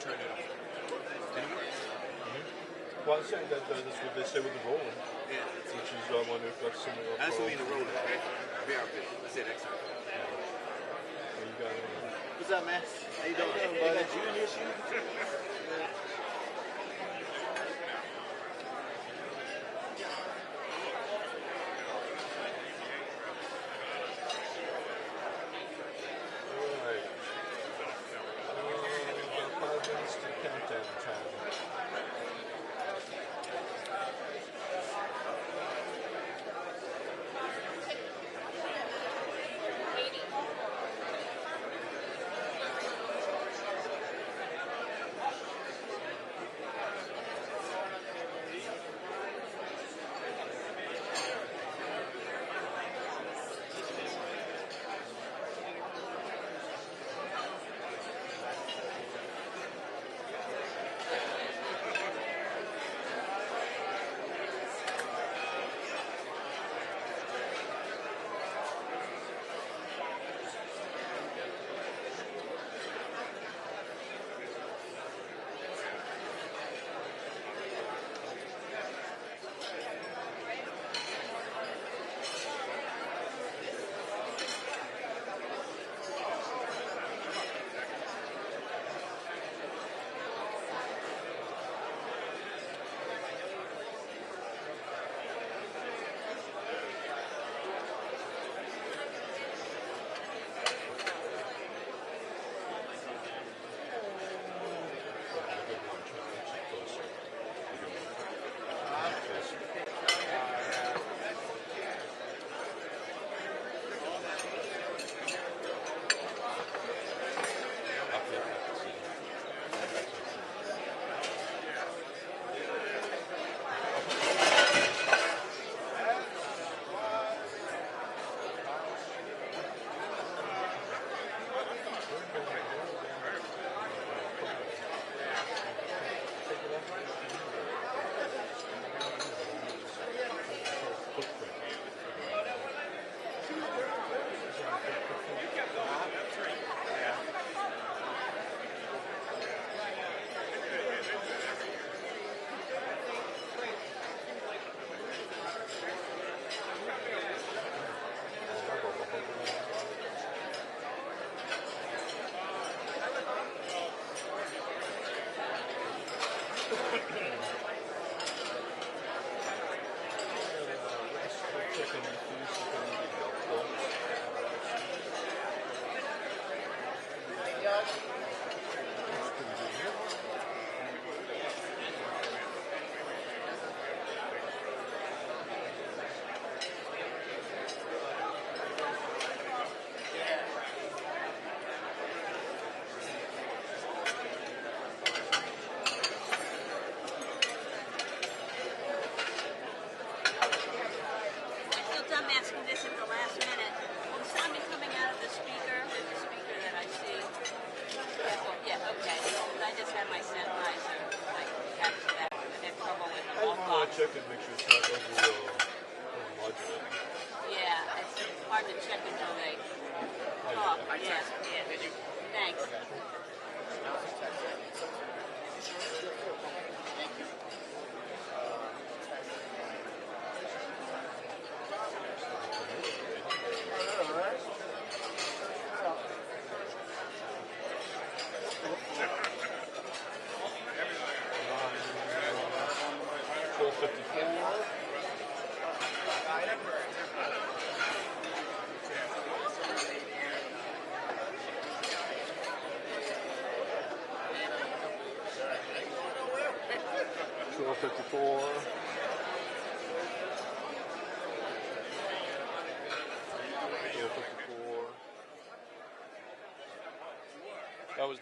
turn it on. And it works. Well, I'm saying that that's what they say with the rolling. Yeah. Which is, I wonder if that's similar. That's what I mean, the rolling. BRB. I said extra. You got it. What's up, man? How you doing? Hey, got you in your shoes? Check and make sure it's not overmodulating. Yeah, it's hard to check until they talk. Yeah. Thanks.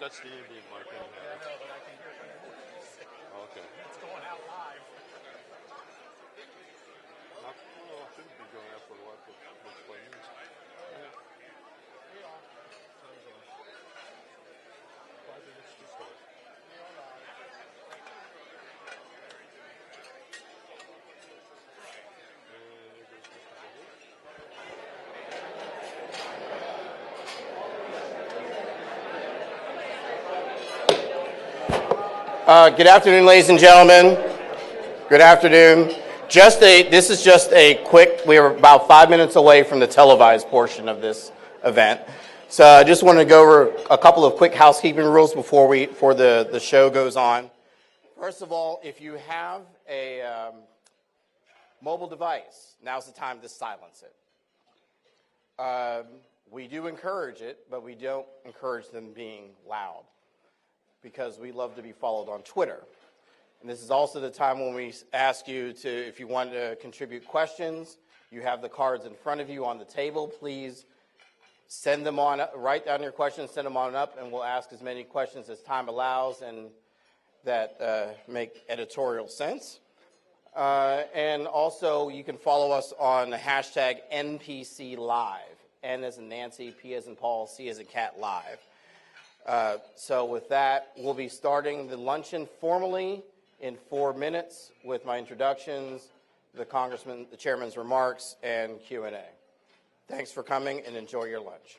That's the Indian mark. I know, but I can hear it. Okay. It's going out live. It shouldn't be going out for a while, but let's play news. We are. Time's on. 5 minutes to start. We are live. Good afternoon, ladies and gentlemen. Good afternoon. This is just a quick, we are about 5 minutes away from the televised portion of this event. So I just want to go over a couple of quick housekeeping rules before the show goes on. First of all, if you have a mobile device, now's the time to silence it. We do encourage it, but we don't encourage them being loud because we love to be followed on Twitter. And this is also the time when we ask you to, if you want to contribute questions, you have the cards in front of you on the table. Please send them on, write down your questions, send them on up, and we'll ask as many questions as time allows and that make editorial sense. And also, you can follow us on the hashtag NPC Live. N as in Nancy, P as in Paul, C as in Cat Live. So with that, we'll be starting the luncheon formally in 4 minutes with my introductions, the chairman's remarks, and Q&A. Thanks for coming and enjoy your lunch.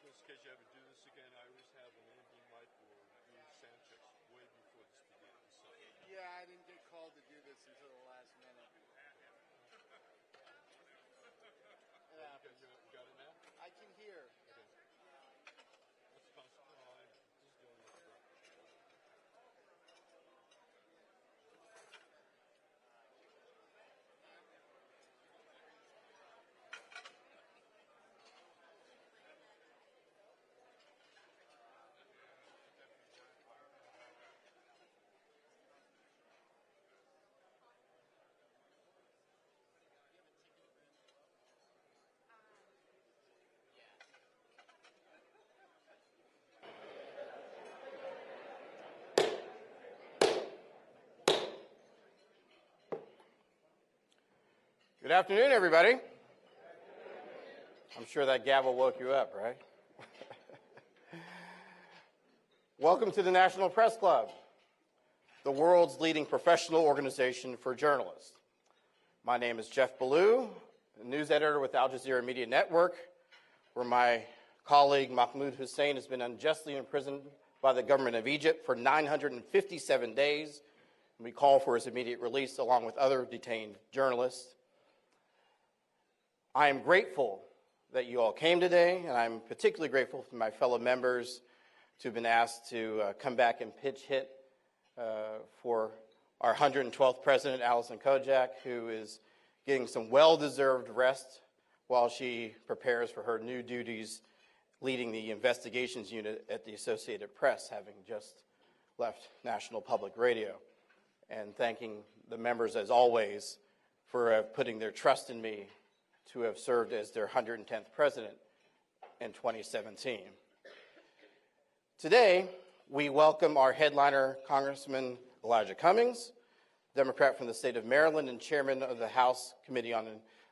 In case you ever do this again, I always have an ambient light or do sound checks way before this begins. So. Yeah, I didn't get called to do this until the last minute. Yeah, you got it now? I can hear. Okay. That's possible. Just doing it. Good afternoon, everybody. I'm sure that gavel woke you up, right? Welcome to the National Press Club. the world's leading professional organization for journalists. My name is Jeff Ballou, news editor with Al Jazeera Media Network, where my colleague Mahmoud Hussein has been unjustly imprisoned by the government of Egypt for 957 days. And we call for his immediate release along with other detained journalists. I am grateful that you all came today, and I'm particularly grateful for my fellow members who've been asked to come back and pitch hit for our 112th president, Alison Kojak, who is getting some well-deserved rest while she prepares for her new duties leading the investigations unit at the Associated Press, having just left National Public Radio. And thanking the members, as always, for putting their trust in me to have served as their 110th president in 2017. Today, we welcome our headliner, Congressman Elijah Cummings, Democrat from the state of Maryland and chairman of the House Committee on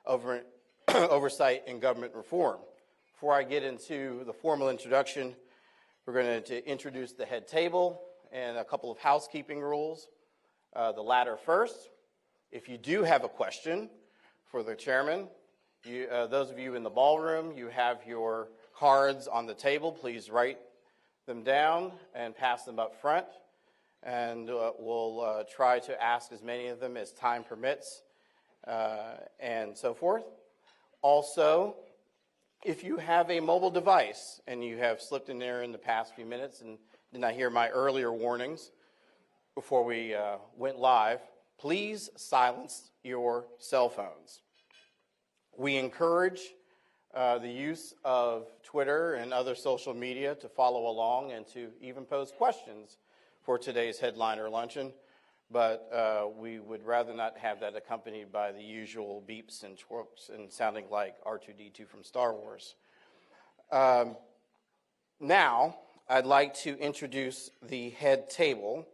Oversight and Government Reform. Before I get into the formal introduction, we're going to introduce the head table and a couple of housekeeping rules. The latter first. If you do have a question for the chairman, those of you in the ballroom, you have your cards on the table. Please write them down and pass them up front. And we'll try to ask as many of them as time permits and so forth. Also, if you have a mobile device and you have slipped in there in the past few minutes and did not hear my earlier warnings before we went live, please silence your cell phones. We encourage the use of Twitter and other social media to follow along and to even pose questions for today's headliner luncheon, but we would rather not have that accompanied by the usual beeps and twerps and sounding like R2-D2 from Star Wars. Now, I'd like to introduce the head table.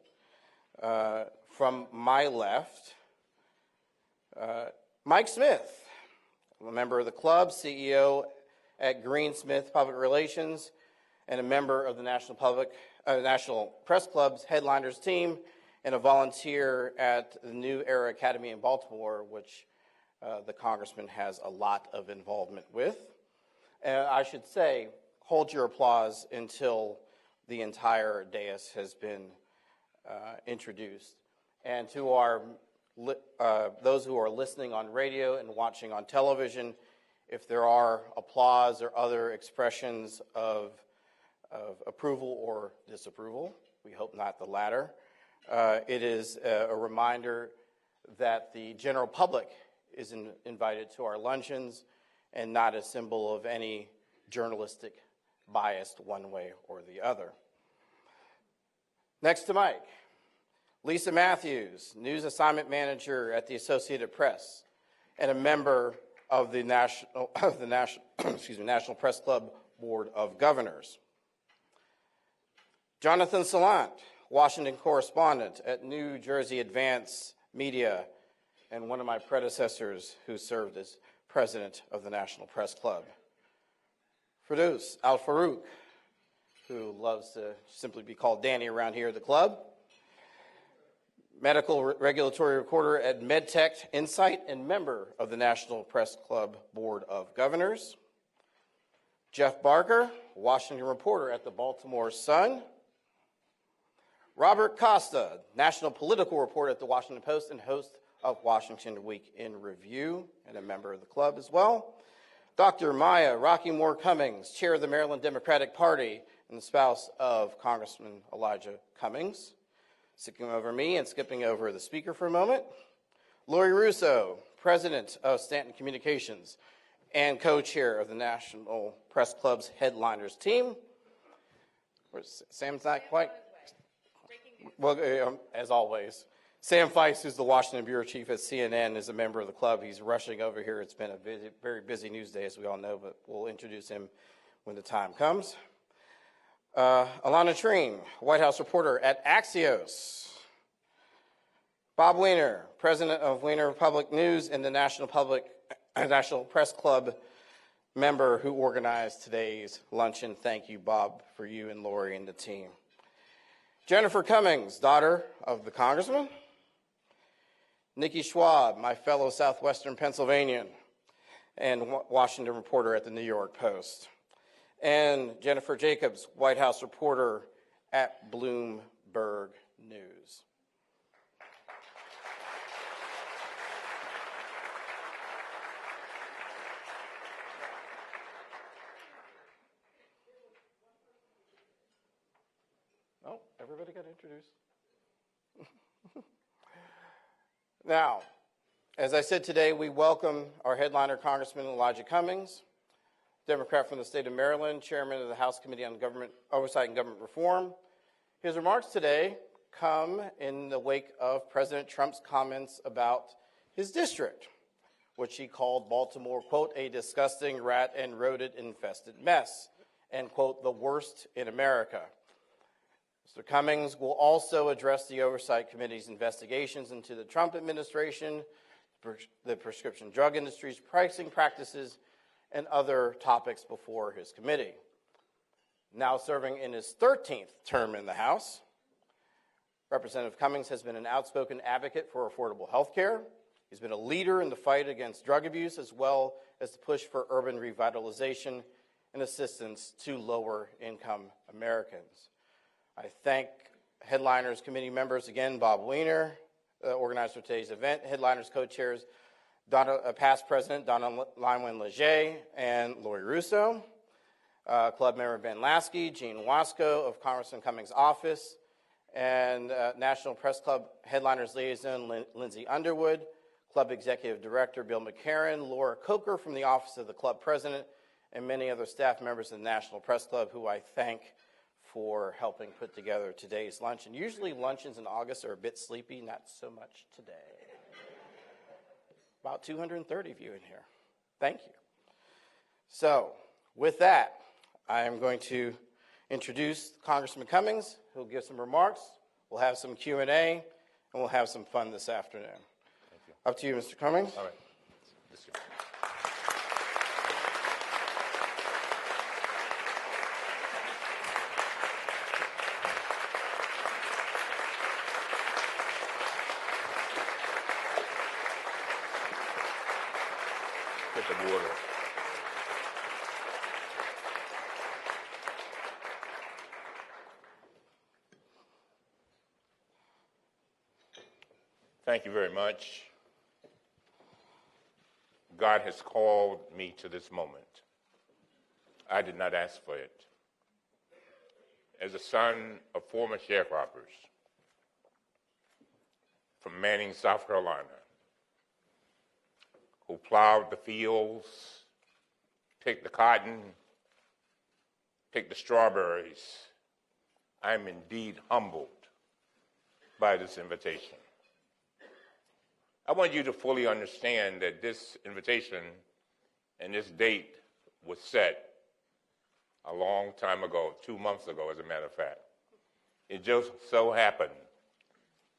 From my left, Mike Smith, a member of the club, CEO at Greensmith Public Relations, and a member of the National Press Club's Headliners team, and a volunteer at the New Era Academy in Baltimore, which the congressman has a lot of involvement with. And I should say, hold your applause until the entire dais has been introduced. And to our those who are listening on radio and watching on television, if there are applause or other expressions of approval or disapproval, we hope not the latter, it is a reminder that the general public is invited to our luncheons and not a symbol of any journalistic bias one way or the other. Next to Mike, Lisa Matthews, News Assignment Manager at the Associated Press and a member of the National Press Club Board of Governors. Jonathan Salant, Washington correspondent at New Jersey Advance Media and one of my predecessors who served as president of the National Press Club. Firdaus Al-Farouk, who loves to simply be called Danny around here at the club. Medical regulatory reporter at MedTech Insight and member of the National Press Club Board of Governors. Jeff Barker, Washington reporter at the Baltimore Sun. Robert Costa, national political reporter at the Washington Post and host of Washington Week in Review and a member of the club as well. Dr. Maya Rocky Moore Cummings, chair of the Maryland Democratic Party and the spouse of Congressman Elijah Cummings. Skipping over me and skipping over the speaker for a moment. Lori Russo, president of Stanton Communications and co-chair of the National Press Club's Headliners team. Sam's not quite. Well, as always. Sam Feist, who's the Washington bureau chief at CNN, is a member of the club. He's rushing over here. It's been a very busy news day, as we all know, but we'll introduce him when the time comes. Alana Treen, White House reporter at Axios. Bob Weiner, president of Weiner Public News and the National Press Club member who organized today's luncheon. Thank you, Bob, for you and Lori and the team. Jennifer Cummings, daughter of the congressman. Nikki Schwab, my fellow Southwestern Pennsylvanian and Washington reporter at the New York Post. And Jennifer Jacobs, White House reporter at Bloomberg News. Oh, everybody got introduced. Now, as I said today, we welcome our headliner, Congressman Elijah Cummings, Democrat from the state of Maryland, chairman of the House Committee on Government Oversight and Government Reform. His remarks today come in the wake of President Trump's comments about his district, which he called Baltimore, quote, a disgusting rat and rodent-infested mess, and, quote, the worst in America. Mr. Cummings will also address the Oversight Committee's investigations into the Trump administration, the prescription drug industry's pricing practices, and other topics before his committee. Now serving in his 13th term in the House, Representative Cummings has been an outspoken advocate for affordable health care. He's been a leader in the fight against drug abuse, as well as the push for urban revitalization and assistance to lower-income Americans. I thank Headliners Committee members again, Bob Weiner, organizer of today's event, Headliners co-chairs, past president Donna Leinwin-Leger and Lori Russo, club member Ben Lasky, Gene Wasco of Congressman Cummings' office, and National Press Club Headliners liaison Lindsay Underwood, club executive director Bill McCarran, Laura Coker from the office of the club president, and many other staff members of the National Press Club who I thank for helping put together today's luncheon. Usually luncheons in August are a bit sleepy, not so much today. About 230 of you in here. Thank you. So, with that, I am going to introduce Congressman Cummings, who will give some remarks. We'll have some Q&A, and we'll have some fun this afternoon. Thank you. Up to you, Mr. Cummings. All right. This year. Get the water. Thank you very much. God has called me to this moment. I did not ask for it. As a son of former sharecroppers from Manning, South Carolina, who plowed the fields, picked the cotton, picked the strawberries, I'm indeed humbled by this invitation. I want you to fully understand that this invitation and this date was set a long time ago, 2 months ago, as a matter of fact. It just so happened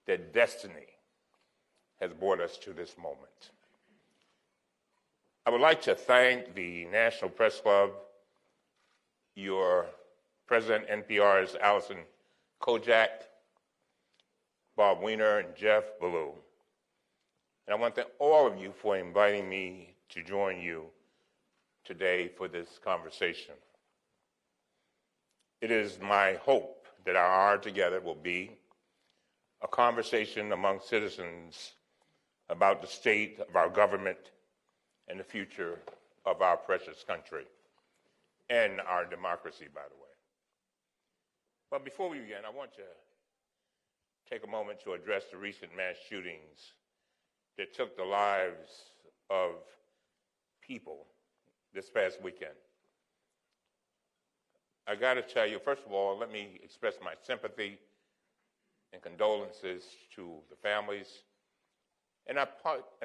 that destiny has brought us to this moment. I would like to thank the National Press Club, your President NPR's Allison Kojak, Bob Weiner, and Jeff Ballou. And I want to thank all of you for inviting me to join you today for this conversation. It is my hope that our hour together will be a conversation among citizens about the state of our government and the future of our precious country and our democracy, by the way. But before we begin, I want to take a moment to address the recent mass shootings that took the lives of people this past weekend. I got to tell you, first of all, let me express my sympathy and condolences to the families. And I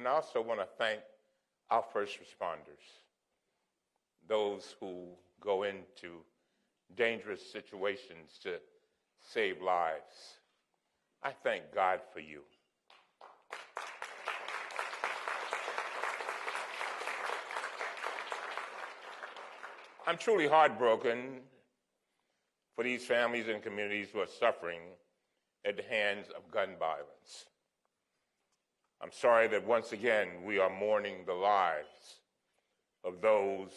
also want to thank our first responders, those who go into dangerous situations to save lives. I thank God for you. I'm truly heartbroken for these families and communities who are suffering at the hands of gun violence. I'm sorry that once again we are mourning the lives of those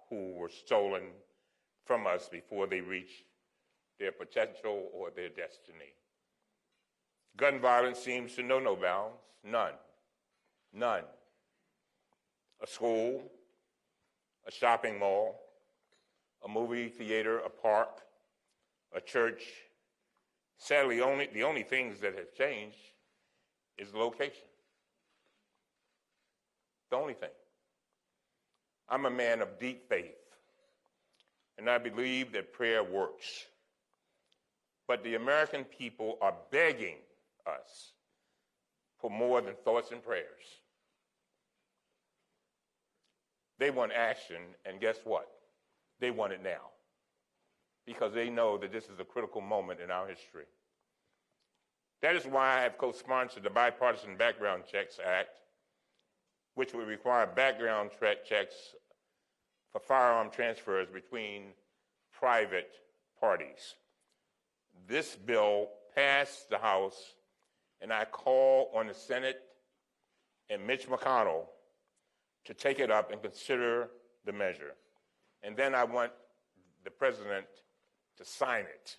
who were stolen from us before they reached their potential or their destiny. Gun violence seems to know no bounds, none, none. A school, a shopping mall, a movie theater, a park, a church. Sadly, the only things that have changed is location. The only thing. I'm a man of deep faith, and I believe that prayer works. But the American people are begging us for more than thoughts and prayers. They want action, and guess what? They want it now, because they know that this is a critical moment in our history. That is why I have co-sponsored the Bipartisan Background Checks Act, which would require background checks for firearm transfers between private parties. This bill passed the House, and I call on the Senate and Mitch McConnell to take it up and consider the measure. And then I want the president to sign it.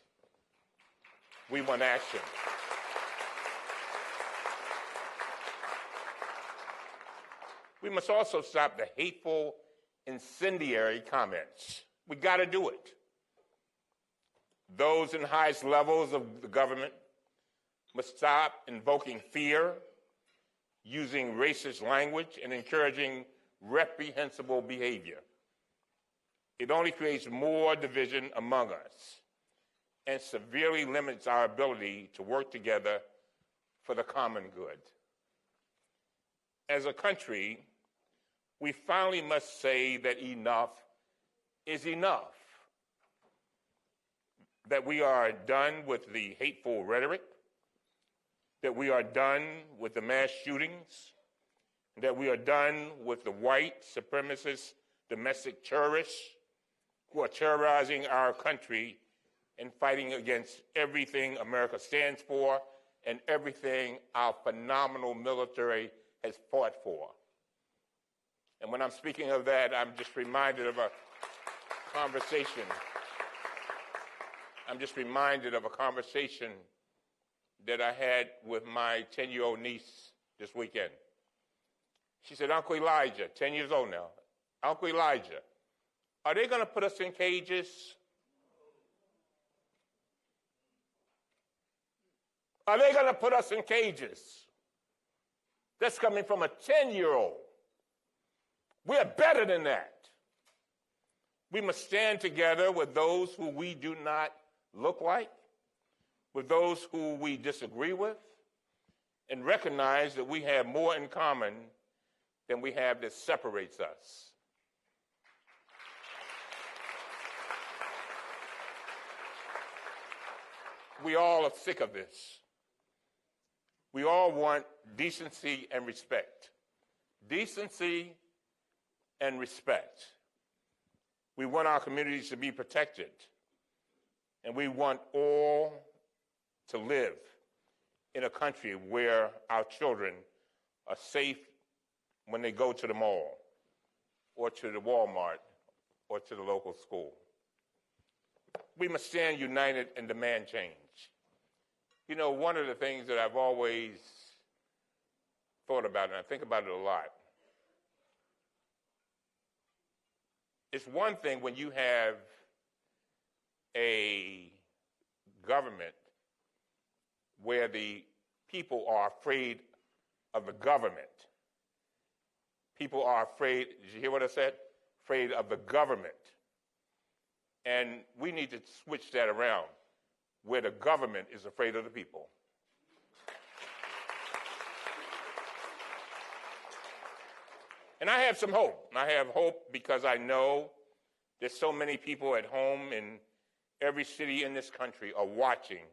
We want action. We must also stop the hateful, incendiary comments. We got to do it. Those in the highest levels of the government must stop invoking fear, using racist language, and encouraging reprehensible behavior. It only creates more division among us and severely limits our ability to work together for the common good. As a country, we finally must say that enough is enough, that we are done with the hateful rhetoric, that we are done with the mass shootings, that we are done with the white supremacist domestic terrorists who are terrorizing our country and fighting against everything America stands for and everything our phenomenal military has fought for. And when I'm speaking of that, I'm just reminded of a conversation. That I had with my 10-year-old niece this weekend. She said, Uncle Elijah, 10 years old now, Uncle Elijah, are they going to put us in cages? Are they going to put us in cages? That's coming from a 10-year-old. We're better than that. We must stand together with those who we do not look like, with those who we disagree with, and recognize that we have more in common than we have that separates us. We all are sick of this. We all want decency and respect. Decency and respect. We want our communities to be protected, and we want all to live in a country where our children are safe when they go to the mall or to the Walmart or to the local school. We must stand united and demand change. You know, one of the things that I've always thought about, and I think about it a lot, it's one thing when you have a government where the people are afraid of the government. People are afraid, did you hear what I said? Afraid of the government. And we need to switch that around, where the government is afraid of the people. And I have some hope. I have hope because I know that so many people at home in every city in this country are watching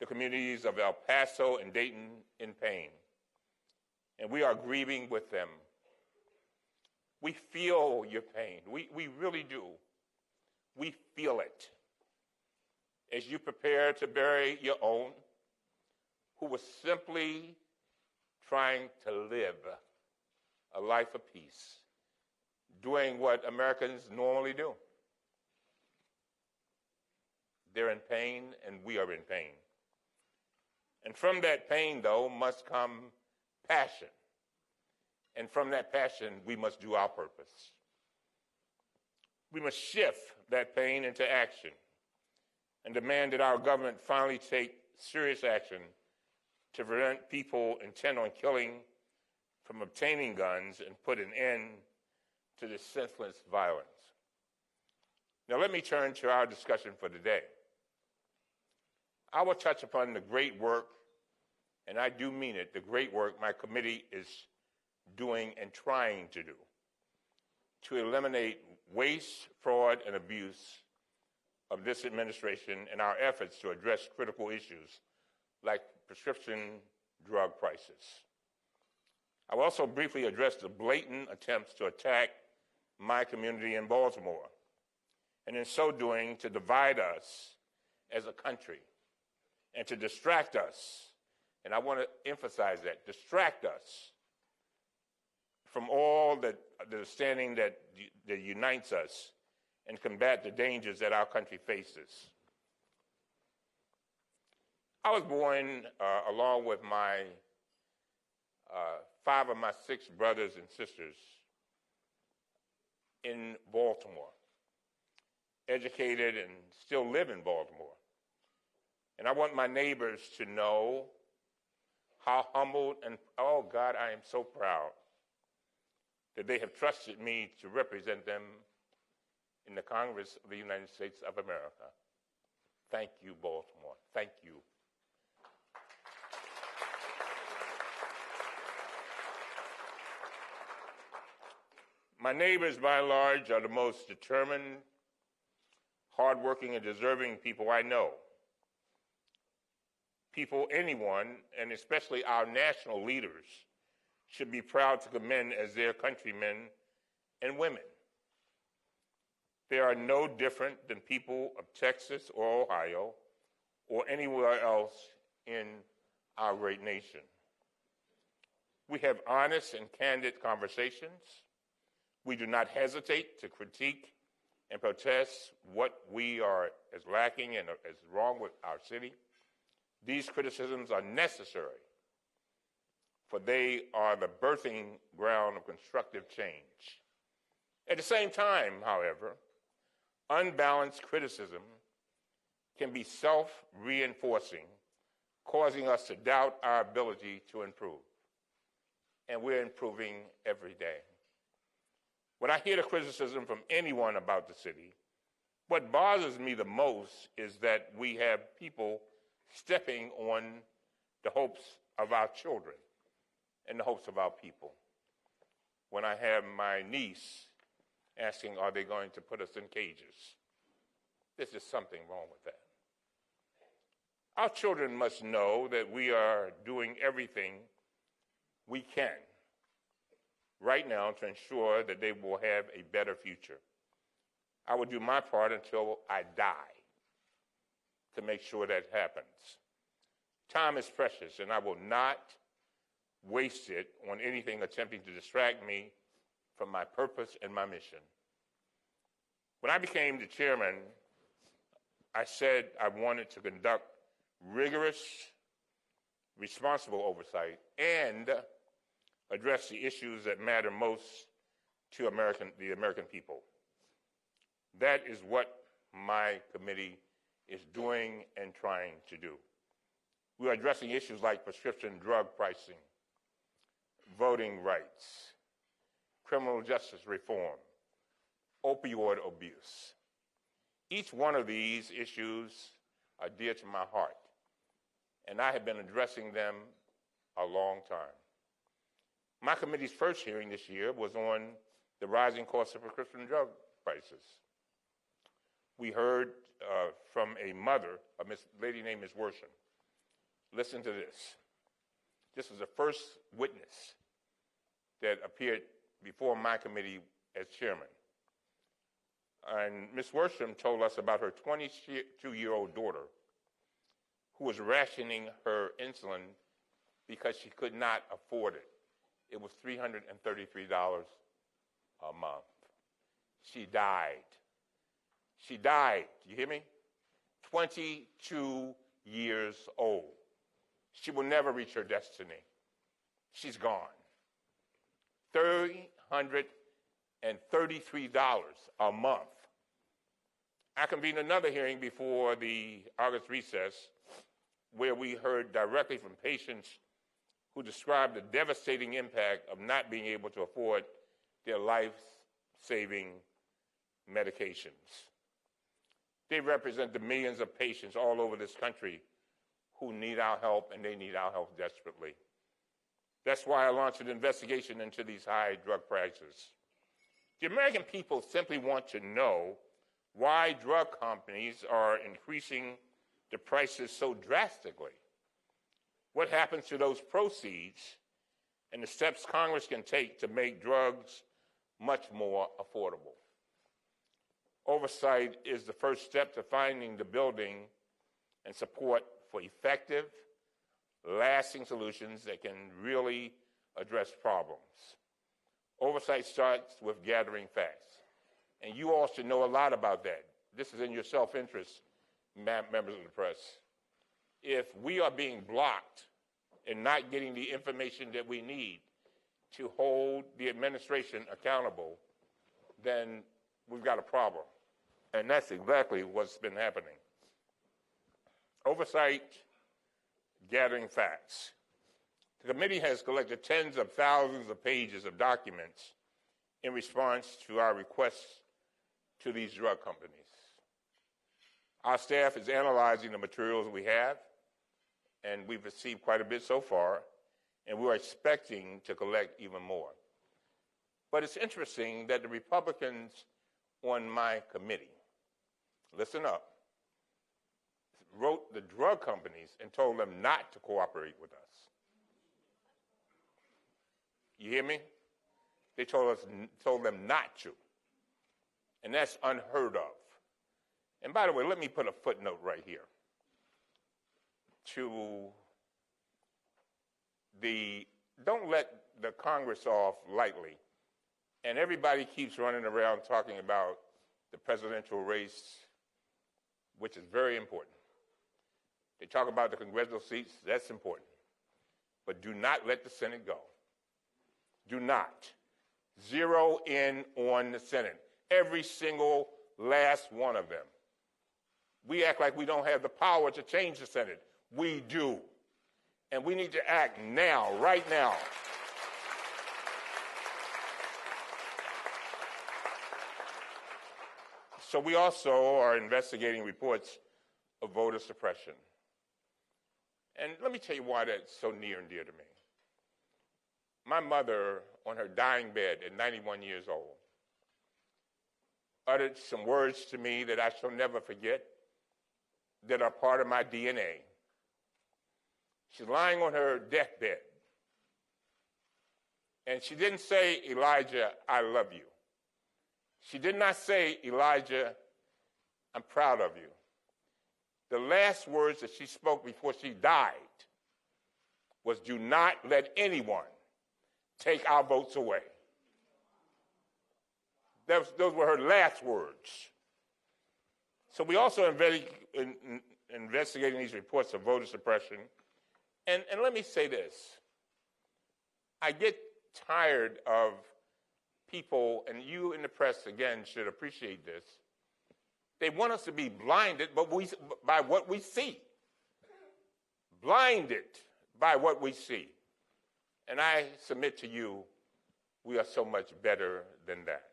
the communities of El Paso and Dayton in pain. And we are grieving with them. We feel your pain. We really do. We feel it. As you prepare to bury your own, who was simply trying to live a life of peace, doing what Americans normally do. They're in pain, and we are in pain. And from that pain, though, must come passion. And from that passion, we must do our purpose. We must shift that pain into action and demand that our government finally take serious action to prevent people intent on killing from obtaining guns and put an end to this senseless violence. Now let me turn to our discussion for today. I will touch upon the great work, and I do mean it, the great work my committee is doing and trying to do to eliminate waste, fraud, and abuse of this administration and our efforts to address critical issues like prescription drug prices. I will also briefly address the blatant attempts to attack my community in Baltimore, and in so doing, to divide us as a country and to distract us, and I want to emphasize that, distract us from all the understanding that unites us and combat the dangers that our country faces. I was born along with my 5 of my 6 brothers and sisters in Baltimore, educated and still live in Baltimore. And I want my neighbors to know how humbled and, oh God, I am so proud that they have trusted me to represent them in the Congress of the United States of America. Thank you, Baltimore. Thank you. My neighbors, by and large, are the most determined, hardworking, and deserving people I know. People anyone, and especially our national leaders, should be proud to commend as their countrymen and women. They are no different than people of Texas or Ohio or anywhere else in our great nation. We have honest and candid conversations. We do not hesitate to critique and protest what we are as lacking and as wrong with our city. These criticisms are necessary, for they are the birthing ground of constructive change. At the same time, however, unbalanced criticism can be self-reinforcing, causing us to doubt our ability to improve. And we're improving every day. When I hear the criticism from anyone about the city, what bothers me the most is that we have people stepping on the hopes of our children and the hopes of our people. When I have my niece asking, are they going to put us in cages? There's just something wrong with that. Our children must know that we are doing everything we can right now to ensure that they will have a better future. I will do my part until I die to make sure that happens. Time is precious, and I will not waste it on anything attempting to distract me from my purpose and my mission. When I became the chairman, I said I wanted to conduct rigorous, responsible oversight and address the issues that matter most to the American people. That is what my committee is doing and trying to do. We are addressing issues like prescription drug pricing, voting rights, criminal justice reform, opioid abuse. Each one of these issues are dear to my heart, and I have been addressing them a long time. My committee's first hearing this year was on the rising cost of prescription drug prices. We heard from a mother, a lady named Ms. Worsham. Listen to this. This was the first witness that appeared before my committee as chairman. And Ms. Worsham told us about her 22-year-old daughter who was rationing her insulin because she could not afford it. It was $333 a month. She died. She died. You hear me? 22 years old. She will never reach her destiny. She's gone. $333 a month. I convened another hearing before the August recess where we heard directly from patients who described the devastating impact of not being able to afford their life-saving medications. They represent the millions of patients all over this country who need our help, and they need our help desperately. That's why I launched an investigation into these high drug prices. The American people simply want to know why drug companies are increasing the prices so drastically. What happens to those proceeds and the steps Congress can take to make drugs much more affordable. Oversight is the first step to finding the building and support for effective, lasting solutions that can really address problems. Oversight starts with gathering facts, and you all should know a lot about that. This is in your self-interest, members of the press. If we are being blocked and not getting the information that we need to hold the administration accountable, then we've got a problem. And that's exactly what's been happening. Oversight, gathering facts. The committee has collected tens of thousands of pages of documents in response to our requests to these drug companies. Our staff is analyzing the materials we have, and we've received quite a bit so far, and we're expecting to collect even more. But it's interesting that the Republicans on my committee, listen up, wrote the drug companies and told them not to cooperate with us. You hear me? They told them not to. And that's unheard of. And by the way, let me put a footnote right here to don't let the Congress off lightly. And everybody keeps running around talking about the presidential race, which is very important. They talk about the congressional seats, that's important. But do not let the Senate go. Do not. Zero in on the Senate. Every single last one of them. We act like we don't have the power to change the Senate. We do. And we need to act now, right now. So we also are investigating reports of voter suppression. And let me tell you why that's so near and dear to me. My mother, on her dying bed at 91 years old, uttered some words to me that I shall never forget, that are part of my DNA. She's lying on her deathbed. And she didn't say, Elijah, I love you. She did not say, Elijah, I'm proud of you. The last words that she spoke before she died was, do not let anyone take our votes away. Those were her last words. So we also investigating these reports of voter suppression. And let me say this. I get tired of people, and you in the press, again, should appreciate this. They want us to be blinded by what we see. Blinded by what we see. And I submit to you, we are so much better than that.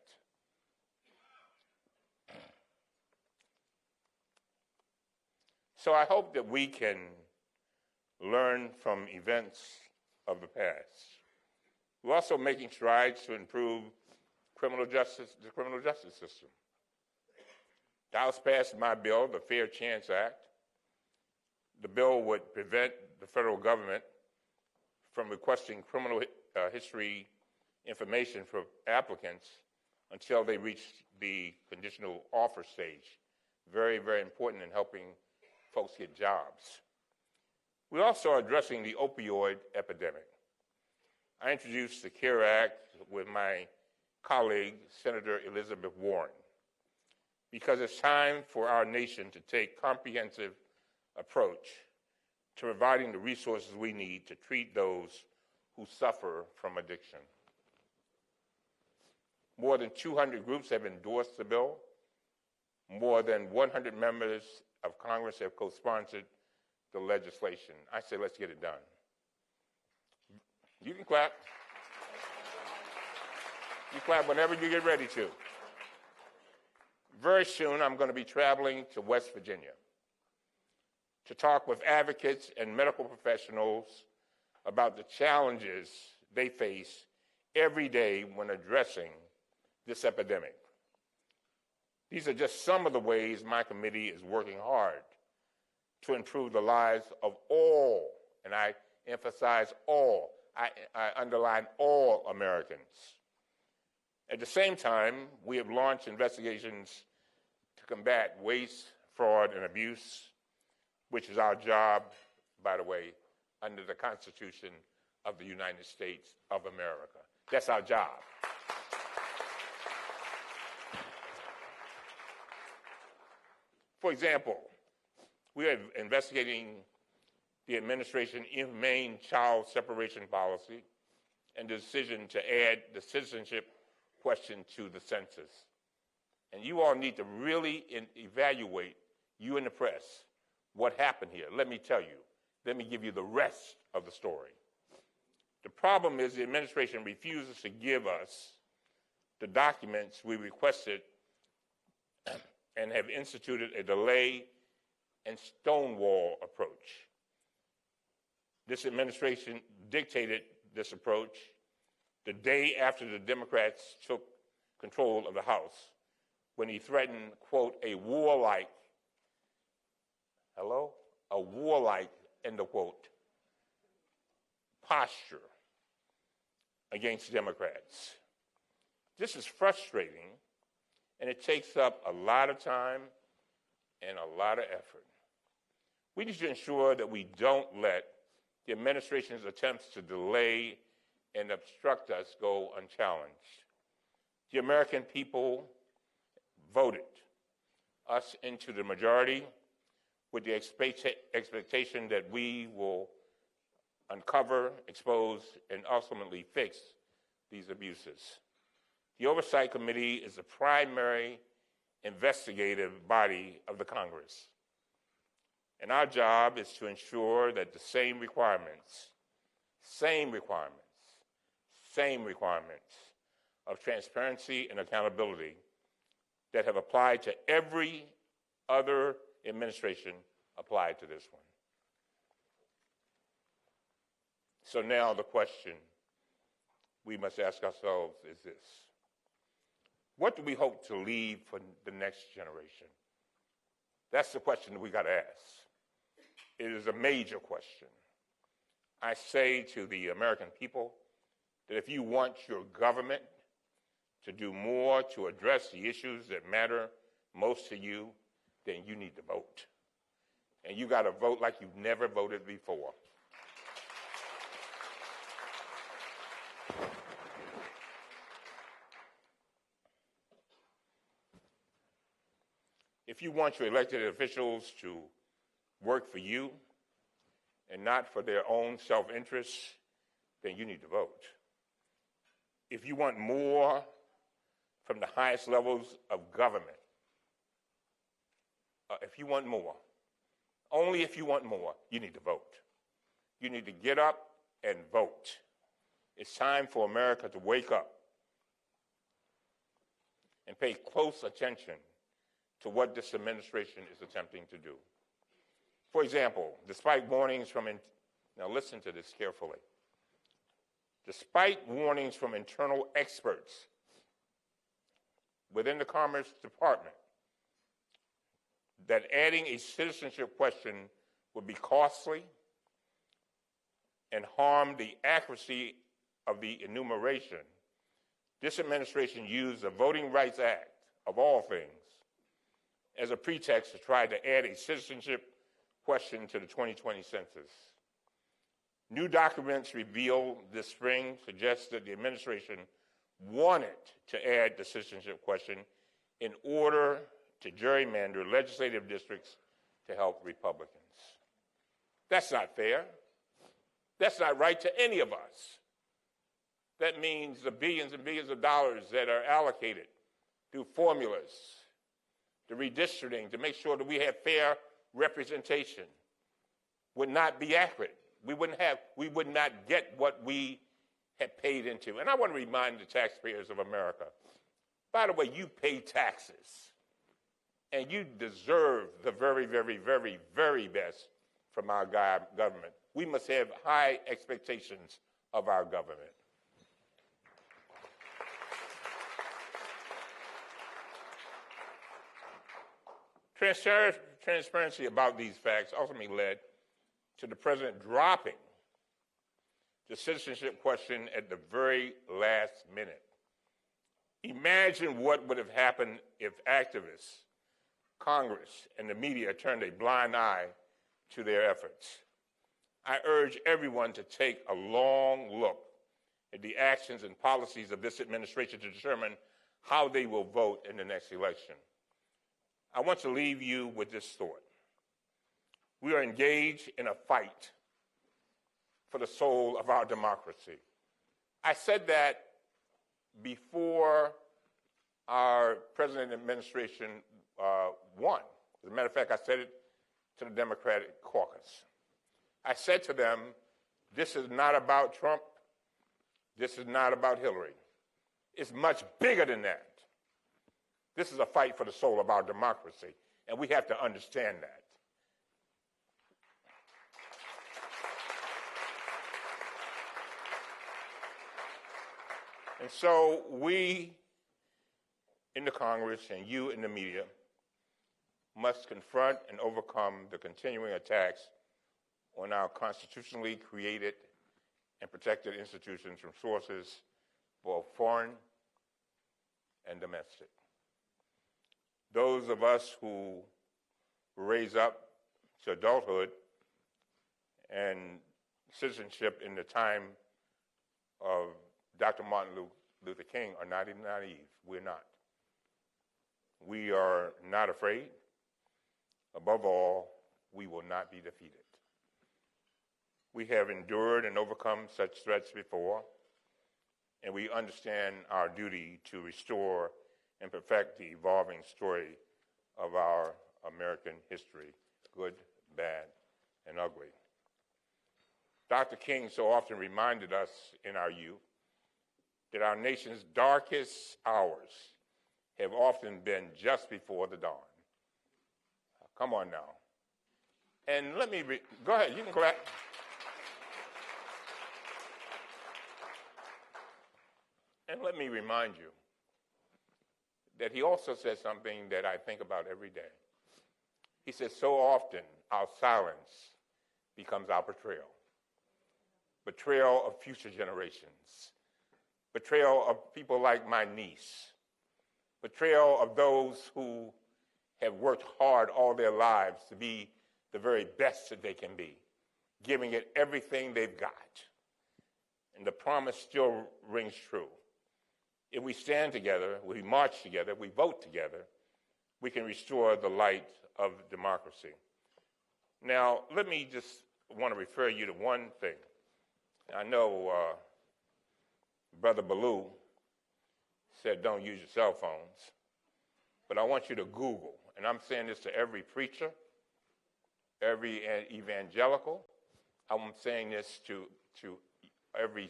So I hope that we can learn from events of the past. We're also making strides to improve the criminal justice system. The House passed my bill, the Fair Chance Act. The bill would prevent the federal government from requesting criminal history information for applicants until they reach the conditional offer stage. Very, very important in helping folks get jobs. We're also addressing the opioid epidemic. I introduced the CARE Act with my colleague, Senator Elizabeth Warren, because it's time for our nation to take a comprehensive approach to providing the resources we need to treat those who suffer from addiction. More than 200 groups have endorsed the bill. More than 100 members of Congress have co-sponsored the legislation. I say let's get it done. You can clap. You clap whenever you get ready to. Very soon I'm going to be traveling to West Virginia to talk with advocates and medical professionals about the challenges they face every day when addressing this epidemic. These are just some of the ways my committee is working hard to improve the lives of all, and I emphasize all, I underline all Americans. At the same time, we have launched investigations to combat waste, fraud, and abuse, which is our job, by the way, under the Constitution of the United States of America. That's our job. For example, we are investigating the administration's inhumane child separation policy and the decision to add the citizenship question to the census. And you all need to really evaluate, you in the press, what happened here. Let me tell you. Let me give you the rest of the story. The problem is the administration refuses to give us the documents we requested and have instituted a delay and stonewall approach. This administration dictated this approach the day after the Democrats took control of the House when he threatened, quote, a warlike, end of quote, posture against Democrats. This is frustrating, and it takes up a lot of time and a lot of effort. We need to ensure that we don't let the administration's attempts to delay and obstruct us go unchallenged. The American people voted us into the majority with the expectation that we will uncover, expose, and ultimately fix these abuses. The Oversight Committee is the primary investigative body of the Congress. And our job is to ensure that the same requirements of transparency and accountability that have applied to every other administration apply to this one. So now the question we must ask ourselves is this: what do we hope to leave for the next generation? That's the question that we got to ask. It is a major question. I say to the American people that if you want your government to do more to address the issues that matter most to you, then you need to vote. And you got to vote like you've never voted before. If you want your elected officials to work for you and not for their own self-interest, then you need to vote. If you want more from the highest levels of government, if you want more, only if you want more, you need to vote. You need to get up and vote. It's time for America to wake up and pay close attention to what this administration is attempting to do. For example, despite warnings from, now listen to this carefully, despite warnings from internal experts within the Commerce Department that adding a citizenship question would be costly and harm the accuracy of the enumeration, this administration used the Voting Rights Act, of all things, as a pretext to try to add a citizenship question to the 2020 census. New documents revealed this spring suggest that the administration wanted to add the citizenship question in order to gerrymander legislative districts to help Republicans. That's not fair. That's not right to any of us. That means the billions and billions of dollars that are allocated through formulas, the redistricting to make sure that we have fair representation would not be accurate. We would not get what we had paid into. And I want to remind the taxpayers of America, by the way, you pay taxes, and you deserve the very, very, very, very best from our government. We must have high expectations of our government. Transparency about these facts ultimately led to the president dropping the citizenship question at the very last minute. Imagine what would have happened if activists, Congress, and the media turned a blind eye to their efforts. I urge everyone to take a long look at the actions and policies of this administration to determine how they will vote in the next election. I want to leave you with this thought. We are engaged in a fight for the soul of our democracy. I said that before our president and administration won. As a matter of fact, I said it to the Democratic caucus. I said to them, this is not about Trump. This is not about Hillary. It's much bigger than that. This is a fight for the soul of our democracy, and we have to understand that. And so we in the Congress and you in the media must confront and overcome the continuing attacks on our constitutionally created and protected institutions from sources both foreign and domestic. Those of us who were raised up to adulthood and citizenship in the time of Dr. Martin Luther King are not naive. We're not. We are not afraid. Above all, we will not be defeated. We have endured and overcome such threats before, and we understand our duty to restore and perfect the evolving story of our American history, good, bad, and ugly. Dr. King so often reminded us in our youth that our nation's darkest hours have often been just before the dawn. Come on now. And let me, go ahead, you can clap. And let me remind you that he also said something that I think about every day. He says, so often our silence becomes our betrayal. Betrayal of future generations. Betrayal of people like my niece. Betrayal of those who have worked hard all their lives to be the very best that they can be, giving it everything they've got. And the promise still rings true. If we stand together, we march together, we vote together, we can restore the light of democracy. Now, let me just want to refer you to one thing. I know Brother Ballou said don't use your cell phones, but I want you to Google, and I'm saying this to every preacher, every evangelical, I'm saying this to every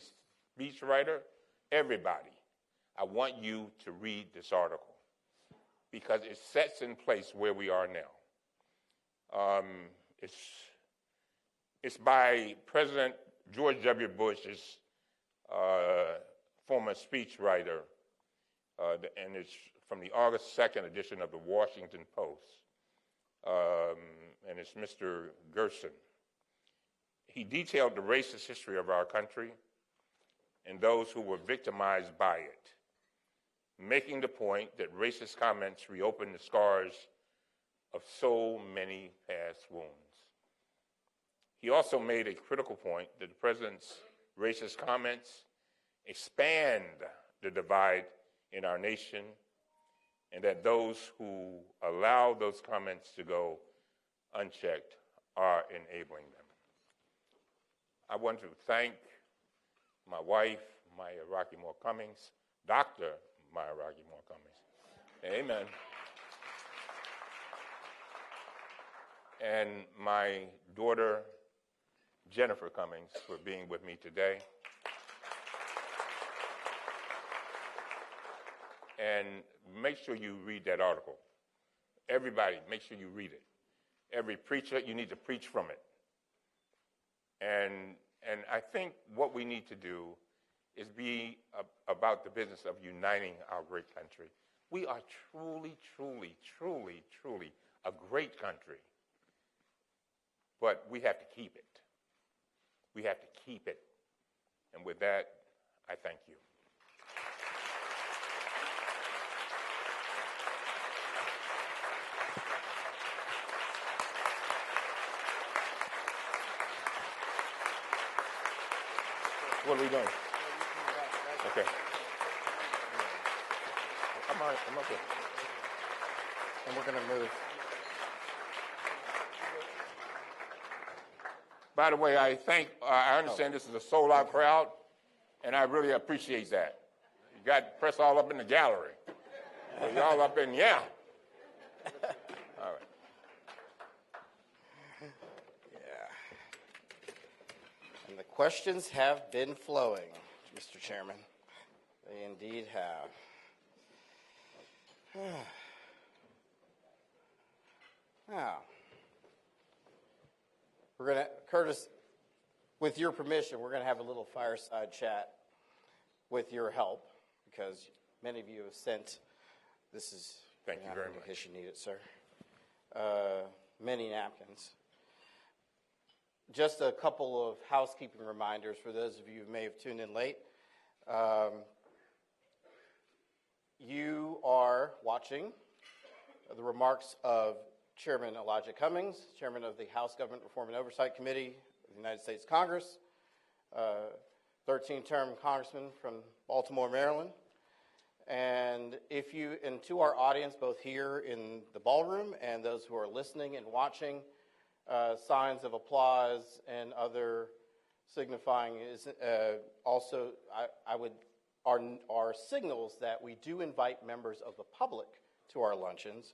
speechwriter, everybody. I want you to read this article because it sets in place where we are now. It's by President George W. Bush's former speechwriter, and it's from the August 2nd edition of the Washington Post, and it's Mr. Gerson. He detailed the racist history of our country and those who were victimized by it, making the point that racist comments reopen the scars of so many past wounds. He also made a critical point that the president's racist comments expand the divide in our nation, and that those who allow those comments to go unchecked are enabling them. I want to thank my wife, Maya Rockymore Cummings, Dr. Maya Rockymore Cummings, amen, and my daughter, Jennifer Cummings, for being with me today. And make sure you read that article. Everybody, make sure you read it. Every preacher, you need to preach from it. And I think what we need to do is be about the business of uniting our great country. We are truly, truly, truly, truly a great country. But we have to keep it. We have to keep it. And with that, I thank you. What are we doing? Okay. I'm up here. And we're going to move. By the way, I understand this is a sold-out crowd, and I really appreciate that. You got press all up in the gallery. Well, y'all up in, yeah. All right. And the questions have been flowing, Mr. Chairman. They indeed have. Now, we're going to, Curtis, with your permission, we're going to have a little fireside chat with your help, because many of you have sent, this is, Thank you very much. in case you need it, sir, many napkins. Just a couple of housekeeping reminders for those of you who may have tuned in late. You are watching the remarks of Chairman Elijah Cummings, Chairman of the House Government Reform and Oversight Committee of the United States Congress, 13-term congressman from Baltimore, Maryland. And to our audience, both here in the ballroom and those who are listening and watching, signs of applause and other signifying is also are signals that we do invite members of the public to our luncheons,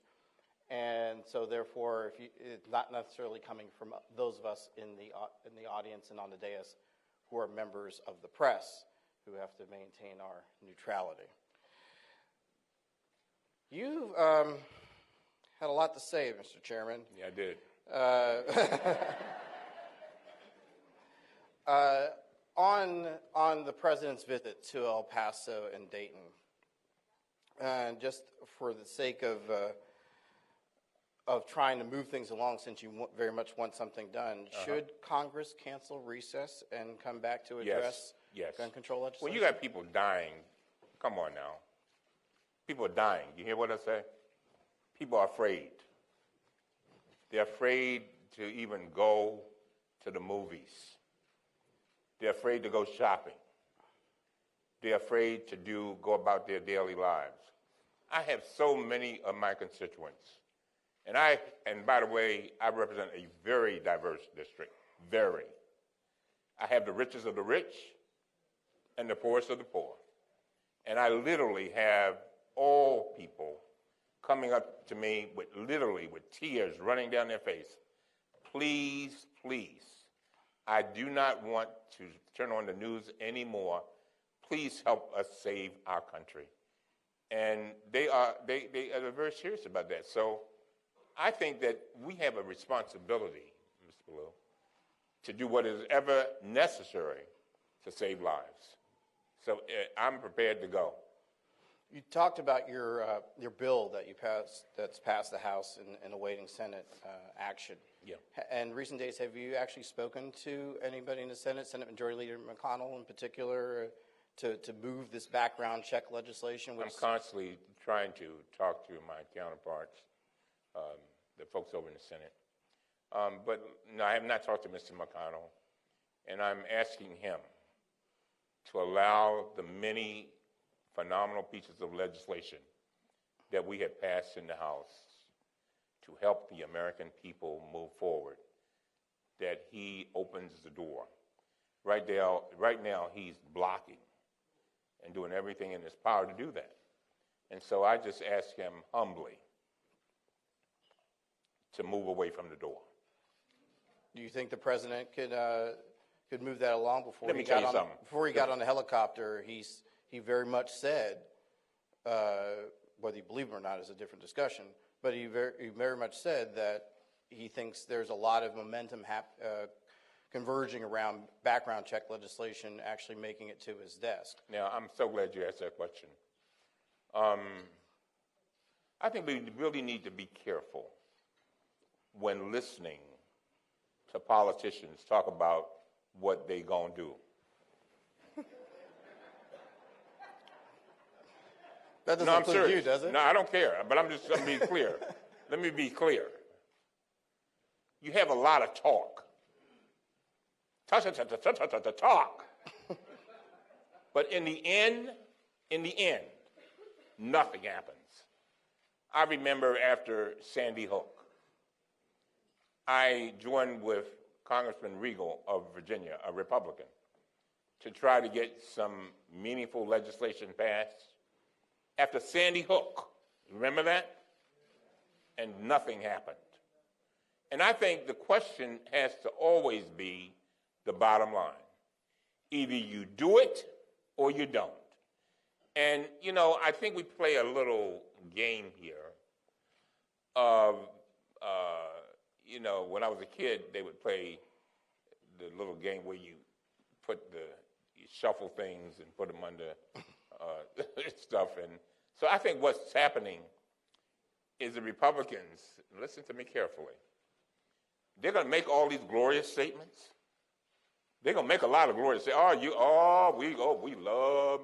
and so therefore, it's not necessarily coming from those of us in the audience and on the dais who are members of the press, who have to maintain our neutrality. You've had a lot to say, Mr. Chairman. Yeah, I did. On the president's visit to El Paso and Dayton, and just for the sake of trying to move things along, since you very much want something done, should Congress cancel recess and come back to address gun control legislation? When you got people dying, come on now. People are dying. You hear what I say? People are afraid. They're afraid to even go to the movies. They're afraid to go shopping. They're afraid to go about their daily lives. I have so many of my constituents. And by the way, I represent a very diverse district, very. I have the richest of the rich and the poorest of the poor. And I literally have all people coming up to me with tears running down their face. Please, please, I do not want to turn on the news anymore. Please help us save our country. And they are very serious about that. So I think that we have a responsibility, Mr. Ballou, to do what is ever necessary to save lives. So I'm prepared to go. You talked about your bill that you passed, that's passed the House and awaiting Senate action. Yeah. And recent days, have you actually spoken to anybody in the Senate, Senate Majority Leader McConnell in particular, to move this background check legislation? I'm constantly trying to talk to my counterparts, the folks over in the Senate. But no, I have not talked to Mr. McConnell, and I'm asking him to allow the many phenomenal pieces of legislation that we have passed in the House to help the American people move forward, that he opens the door. Right now, he's blocking and doing everything in his power to do that. And so I just ask him humbly to move away from the door. Do you think the president could move that along before Let he me tell got you on something. before he got on the helicopter? He very much said, whether you believe him or not is a different discussion, but he very much said that he thinks there's a lot of momentum converging around background check legislation actually making it to his desk. Now, I'm so glad you asked that question. I think we really need to be careful when listening to politicians talk about what they gonna do. That doesn't No, I'm include serious. you, does it? No, I don't care, but I'm just going to be clear. Let me be clear. You have a lot of talk. Talk. But in the end, nothing happens. I remember after Sandy Hook, I joined with Congressman Regal of Virginia, a Republican, to try to get some meaningful legislation passed. After Sandy Hook, remember that? And nothing happened. And I think the question has to always be the bottom line. Either you do it or you don't. And, you know, I think we play a little game here of, you know, when I was a kid, they would play the little game where you shuffle things and put them under stuff. And so I think what's happening is the Republicans, listen to me carefully, they're going to make all these glorious statements. They're going to make a lot of glorious statements. We love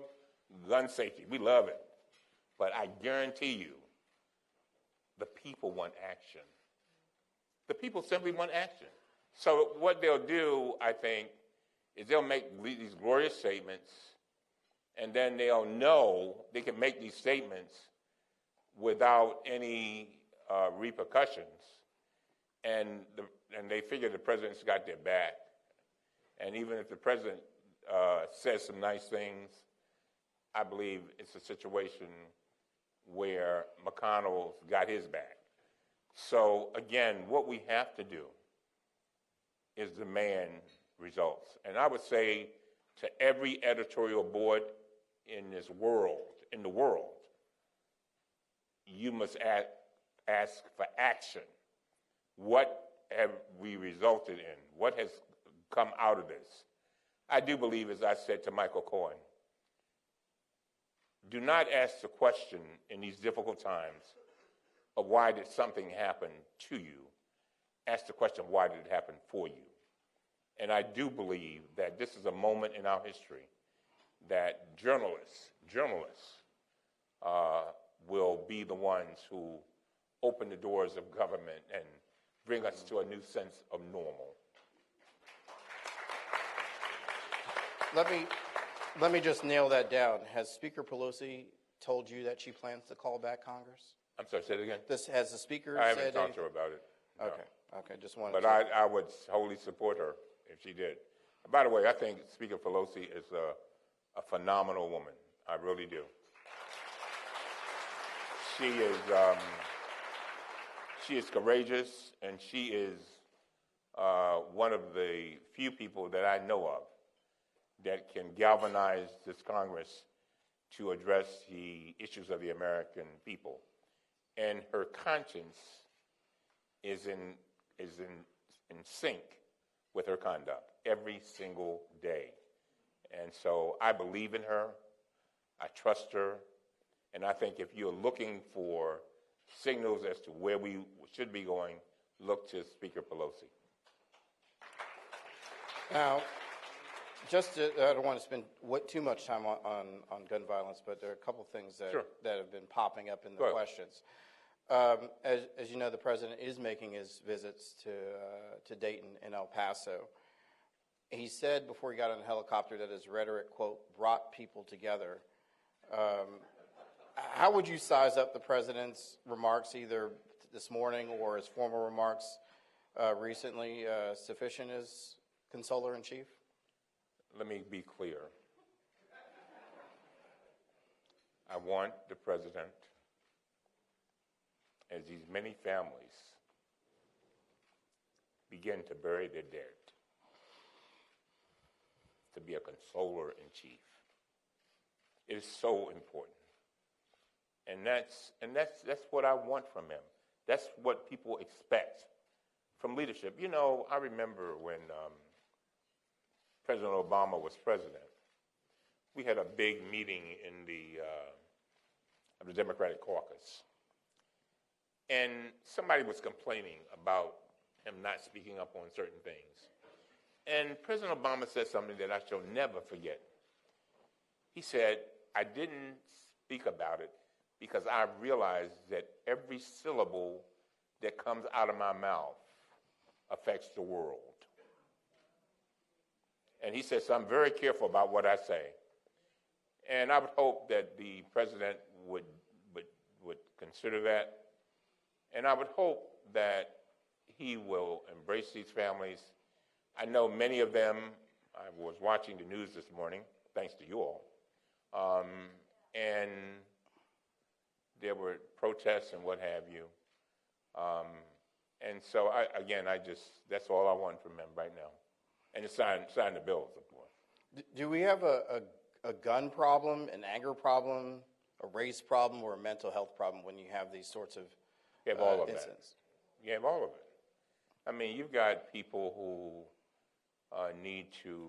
gun safety. We love it. But I guarantee you, the people want action. The people simply want action. So what they'll do, I think, is they'll make these glorious statements, and then they'll know they can make these statements without any repercussions, and they figure the president's got their back. And even if the president says some nice things, I believe it's a situation where McConnell's got his back. So again, what we have to do is demand results. And I would say to every editorial board in the world, you must ask for action. What have we resulted in? What has come out of this? I do believe, as I said to Michael Cohen, do not ask the question in these difficult times of why did something happen to you. Ask the question, why did it happen for you? And I do believe that this is a moment in our history that journalists will be the ones who open the doors of government and bring us to a new sense of normal. Let me just nail that down. Has Speaker Pelosi told you that she plans to call back Congress? I'm sorry, say it again? Has the Speaker I said haven't talked to her anything? about it. No. Okay, just wanted But to. I would wholly support her if she did. By the way, I think Speaker Pelosi is a phenomenal woman. I really do. She is courageous, and she is one of the few people that I know of that can galvanize this Congress to address the issues of the American people. And her conscience is in sync with her conduct every single day. And so I believe in her, I trust her, and I think if you're looking for signals as to where we should be going, look to Speaker Pelosi. Now, I don't want to spend too much time on gun violence, but there are a couple things that have been popping up in the questions. As you know, the president is making his visits to Dayton and El Paso. He said before he got on the helicopter that his rhetoric, quote, brought people together. How would you size up the president's remarks, either this morning or his former remarks recently, sufficient as Consoler-in-Chief? Let me be clear. I want the president, as these many families begin to bury their dead, to be a consoler-in-chief. It is so important. And that's what I want from him. That's what people expect from leadership. You know, I remember when President Obama was president, we had a big meeting in of the Democratic caucus. And somebody was complaining about him not speaking up on certain things. And President Obama said something that I shall never forget. He said, I didn't speak about it because I realized that every syllable that comes out of my mouth affects the world. And he said, so I'm very careful about what I say. And I would hope that the president would consider that. And I would hope that he will embrace these families. I know many of them. I was watching the news this morning, thanks to you all. And there were protests and what have you. And so, that's all I want from him right now. And to sign the bills, of course. Do we have a gun problem, an anger problem, a race problem, or a mental health problem when you have these sorts of You have all of incidents? that. You have all of it. I mean, you've got people who need to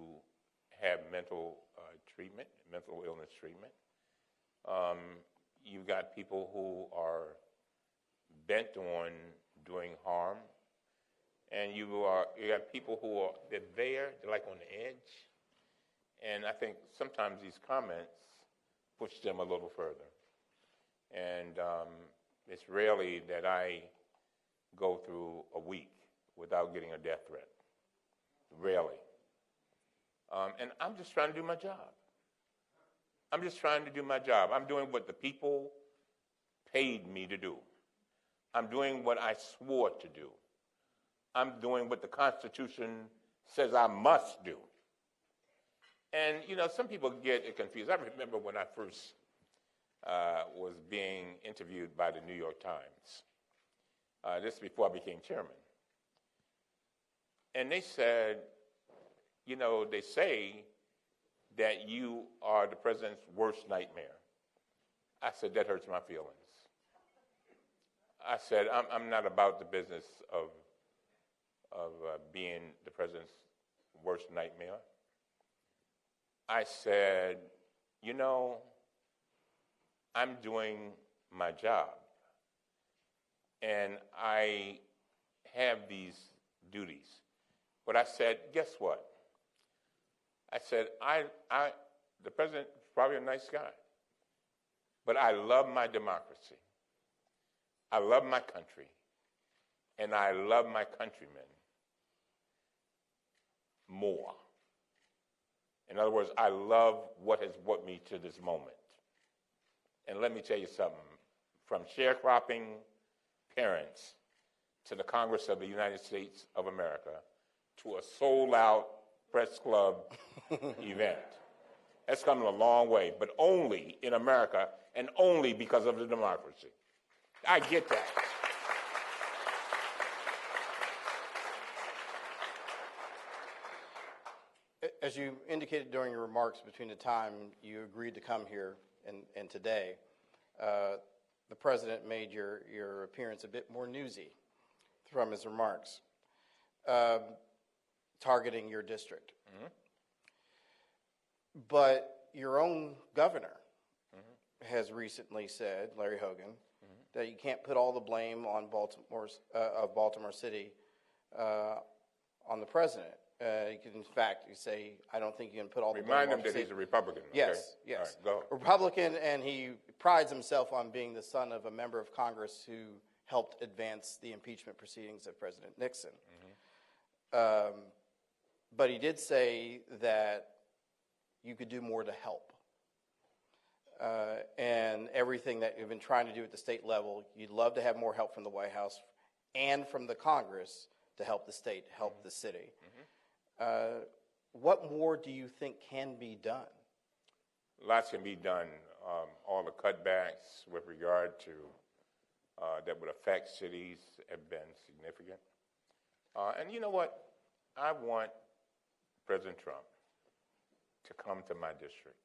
have mental treatment, mental illness treatment. You've got people who are bent on doing harm. And you got people who are, they're like on the edge. And I think sometimes these comments push them a little further. And it's rarely that I go through a week without getting a death threat. Rarely. And I'm just trying to do my job. I'm just trying to do my job. I'm doing what the people paid me to do. I'm doing what I swore to do. I'm doing what the Constitution says I must do. And, you know, some people get it confused. I remember when I first was being interviewed by the New York Times. This is before I became chairman. And they said, you know, they say that you are the president's worst nightmare. I said, that hurts my feelings. I said, I'm not about the business of being the president's worst nightmare. I said, you know, I'm doing my job. And I have these duties. But I said, guess what? I said, the president is probably a nice guy. But I love my democracy. I love my country. And I love my countrymen more. In other words, I love what has brought me to this moment. And let me tell you something. From sharecropping parents to the Congress of the United States of America to a sold-out press club event. That's coming a long way, but only in America and only because of the democracy. I get that. As you indicated during your remarks between the time you agreed to come here and today, the president made your appearance a bit more newsy from his remarks, targeting your district. Mm-hmm. But your own governor has recently said, Larry Hogan, that you can't put all the blame on Baltimore City on the president. You can, in fact, you say, I don't think you can put all the blame Remind on him the that he's state. a Republican. Okay? Yes, yes. All right, go ahead. Republican, and he prides himself on being the son of a member of Congress who helped advance the impeachment proceedings of President Nixon. But he did say that you could do more to help. And everything that you've been trying to do at the state level, you'd love to have more help from the White House and from the Congress to help the state, help the city. What more do you think can be done? Lots can be done. All the cutbacks with regard to that would affect cities have been significant. And you know what? I want President Trump to come to my district.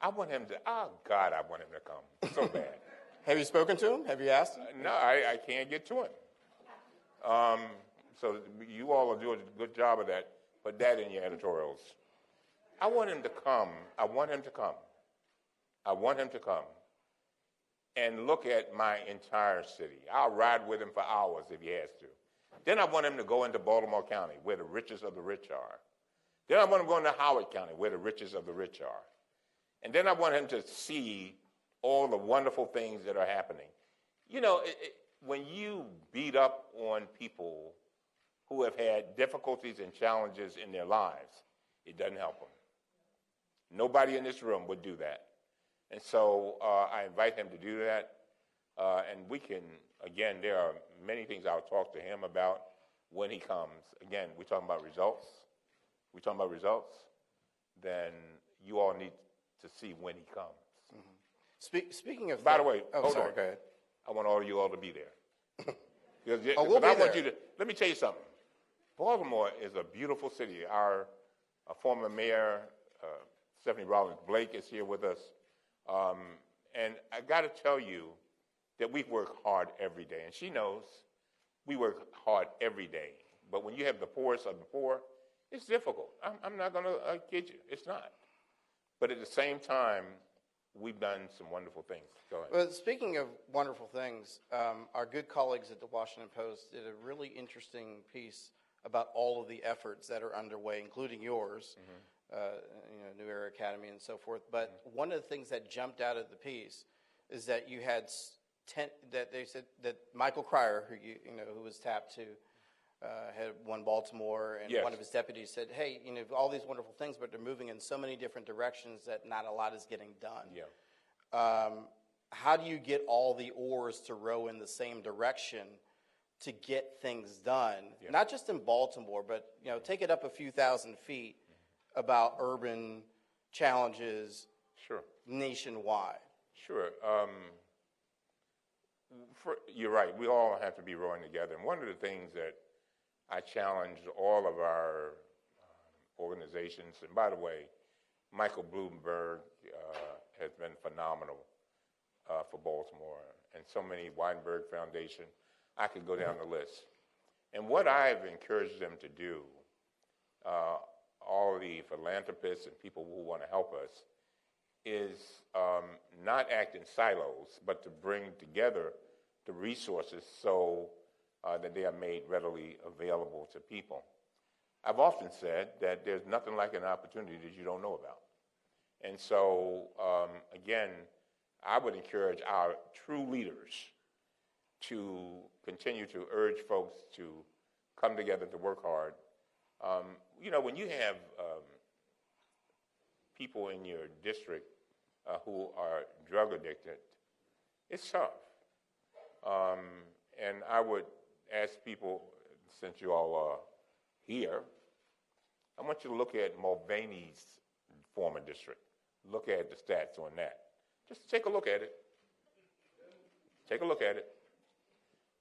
I want him to, oh God, I want him to come so bad. Have you spoken to him? Have you asked him? No, I can't get to him. So you all are doing a good job of that. Put that in your editorials. I want him to come. I want him to come. I want him to come and look at my entire city. I'll ride with him for hours if he has to. Then I want him to go into Baltimore County, where the richest of the rich are. Then I want him to go into Howard County, where the richest of the rich are. And then I want him to see all the wonderful things that are happening. You know, when you beat up on people who have had difficulties and challenges in their lives, it doesn't help them. Nobody in this room would do that. And so I invite him to do that. And we can, again, there are many things I'll talk to him about when he comes. Again, we're talking about results. We're talking about results. Then you all need to see when he comes. Speaking of... By the way, oh, hold sorry, on. go ahead. I want all of you all to be there. We'll but be I want there. you to, let me tell you something. Baltimore is a beautiful city. Our former mayor, Stephanie Rollins Blake, is here with us. And I got to tell you that we work hard every day. And she knows we work hard every day. But when you have the poorest of the poor, it's difficult. I'm not going to kid you. It's not. But at the same time, we've done some wonderful things. Go ahead. Well, speaking of wonderful things, our good colleagues at the Washington Post did a really interesting piece about all of the efforts that are underway, including yours, New Era Academy and so forth. But one of the things that jumped out of the piece is that you had that they said that Michael Cryer, who was tapped to, had won Baltimore, and one of his deputies said, "Hey, all these wonderful things, but they're moving in so many different directions that not a lot is getting done." Yeah. How do you get all the oars to row in the same direction to get things done? Yeah. Not just in Baltimore, but take it up a few thousand feet about urban challenges nationwide. Sure. You're right. We all have to be rowing together. And one of the things that I challenged all of our organizations, and by the way, Michael Bloomberg has been phenomenal for Baltimore, and so many, Weinberg Foundation, I could go down the list. And what I've encouraged them to do, all the philanthropists and people who want to help us, is not act in silos, but to bring together the resources so that they are made readily available to people. I've often said that there's nothing like an opportunity that you don't know about. And so, again, I would encourage our true leaders to continue to urge folks to come together to work hard. When you have people in your district who are drug addicted, it's tough. And I would ask people, since you all are here, I want you to look at Mulvaney's former district. Look at the stats on that. Just take a look at it. Take a look at it.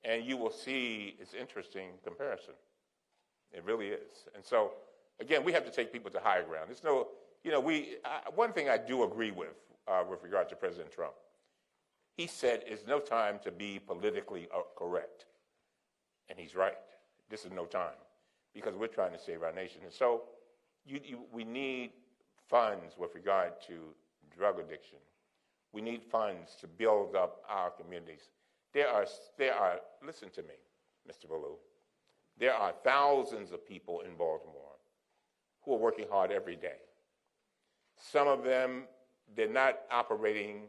And you will see it's interesting comparison. It really is. And so, again, we have to take people to higher ground. There's no, one thing I do agree with regard to President Trump. He said it's no time to be politically correct. And he's right. This is no time because we're trying to save our nation. And so we need funds with regard to drug addiction. We need funds to build up our communities. There are. Listen to me, Mr. Ballou. There are thousands of people in Baltimore who are working hard every day. Some of them, they're not operating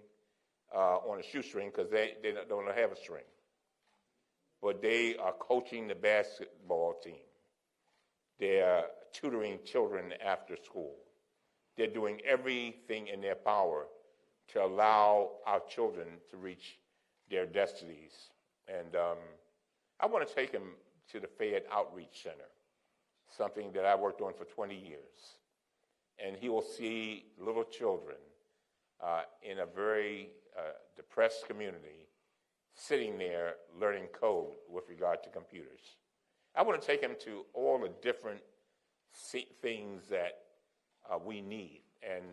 on a shoestring because they don't have a string. But they are coaching the basketball team. They're tutoring children after school. They're doing everything in their power to allow our children to reach their destinies. And I want to take them to the Fayette Outreach Center, something that I worked on for 20 years. And he will see little children in a very depressed community sitting there learning code with regard to computers. I want to take him to all the different things that we need, and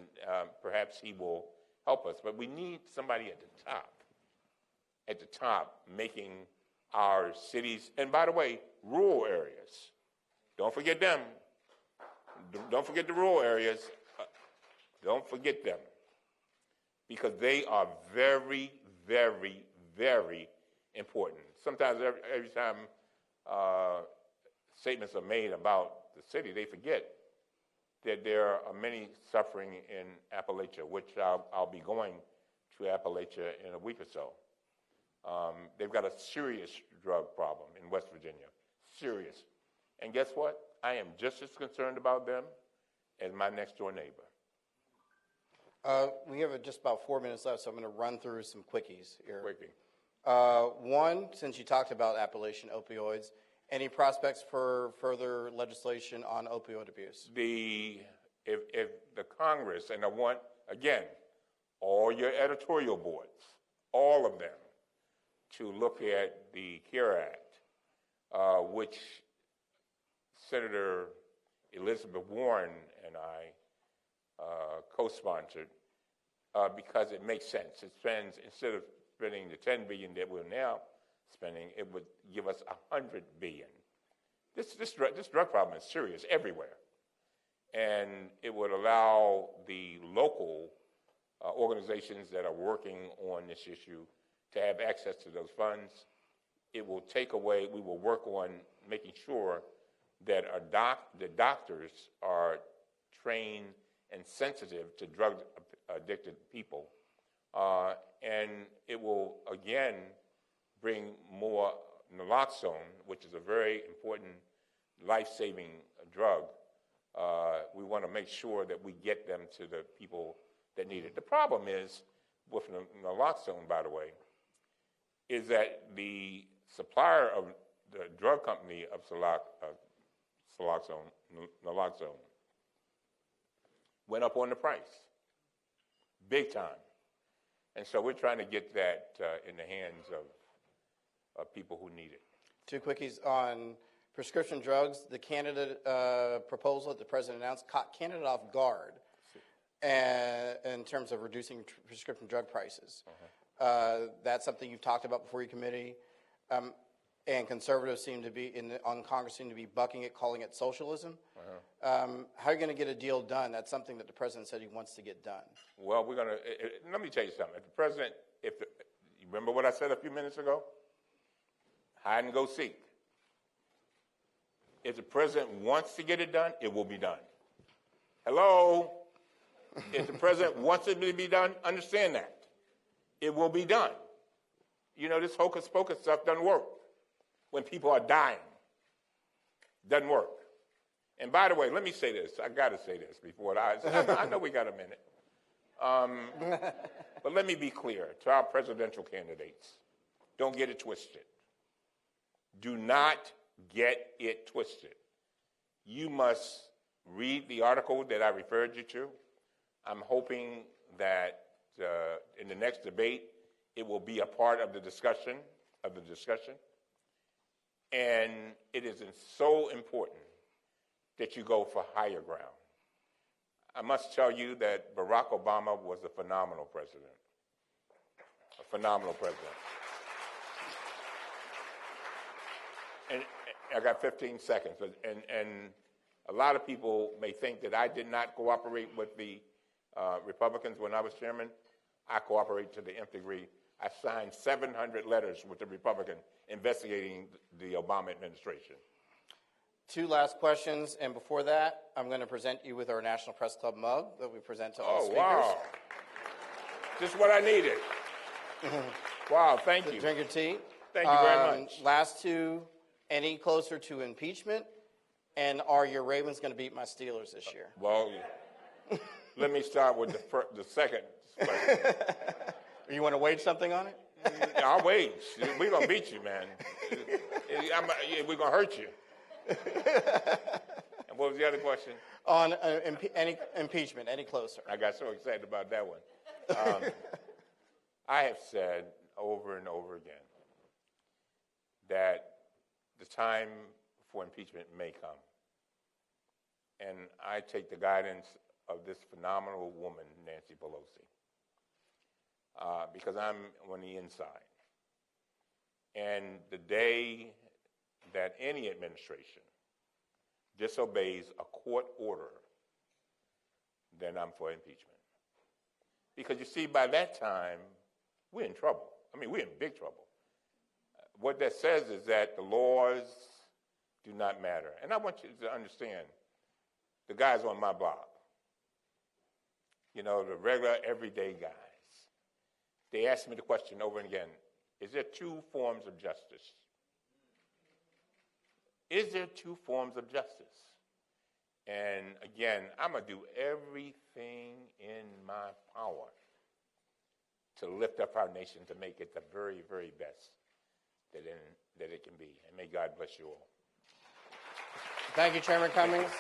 perhaps he will help us. But we need somebody at the top, making our cities, and by the way, rural areas. Don't forget them. Don't forget the rural areas. Don't forget them, because they are very, very, very important. Sometimes every time statements are made about the city, they forget that there are many suffering in Appalachia, which I'll be going to Appalachia in a week or so. They've got a serious drug problem in West Virginia, serious. And guess what? I am just as concerned about them as my next door neighbor. We have just about 4 minutes left, so I'm going to run through some quickies here. Quickie. One, since you talked about Appalachian opioids, any prospects for further legislation on opioid abuse? If the Congress, and I want, again, all your editorial boards, all of them, to look at the CARE Act, which Senator Elizabeth Warren and I co-sponsored, because it makes sense. It spends, instead of spending the $10 billion that we're now spending, it would give us $100 billion. This drug problem is serious everywhere, and it would allow the local organizations that are working on this issue to have access to those funds. It will take away, we will work on making sure that the doctors are trained and sensitive to drug-addicted people. And it will, again, bring more naloxone, which is a very important life-saving drug. We want to make sure that we get them to the people that need it. The problem is, with naloxone, by the way, is that the supplier of the drug company of naloxone went up on the price, big time. And so we're trying to get that in the hands of people who need it. Two quickies on prescription drugs. The Canada proposal that the president announced caught Canada off guard in terms of reducing prescription drug prices. That's something you've talked about before your committee. And conservatives seem to be, on Congress, seem to be bucking it, calling it socialism. How are you going to get a deal done? That's something that the president said he wants to get done. Well, we're going to, let me tell you something. If the president, you remember what I said a few minutes ago? Hide and go seek. If the president wants to get it done, it will be done. Hello? If the president wants it to be done, understand that. It will be done. You know, this hocus pocus stuff doesn't work when people are dying. Doesn't work. And by the way, let me say this. I got to say this before I know we got a minute. But let me be clear to our presidential candidates. Don't get it twisted. Do not get it twisted. You must read the article that I referred you to. I'm hoping that in the next debate, it will be a part of the discussion. And it is so important that you go for higher ground. I must tell you that Barack Obama was a phenomenal president. A phenomenal president. And I got 15 seconds. And a lot of people may think that I did not cooperate with the Republicans when I was chairman. I cooperated to the nth degree. I signed 700 letters with the Republican investigating the Obama administration. 2 last questions, and before that, I'm going to present you with our National Press Club mug that we present to all Oh, speakers. wow. Just what I needed. Wow, thank you. Drink your tea. Thank you very much. Last 2, any closer to impeachment, and are your Ravens going to beat my Steelers this year? Well, let me start with the second question. You want to wage something on it? I'll wait. We're going to beat you, man. We're going to hurt you. And what was the other question? On any impeachment, any closer? I got so excited about that one. I have said over and over again that the time for impeachment may come. And I take the guidance of this phenomenal woman, Nancy Pelosi, because I'm on the inside. And the day that any administration disobeys a court order, then I'm for impeachment. Because you see, by that time, we're in trouble. I mean, we're in big trouble. What that says is that the laws do not matter. And I want you to understand, the guys on my block, you know, the regular, everyday guys, they ask me the question over and again, is there 2 forms of justice? Is there 2 forms of justice? And again, I'm going to do everything in my power to lift up our nation, to make it the very, very best that it can be. And may God bless you all. Thank you, Chairman Cummings.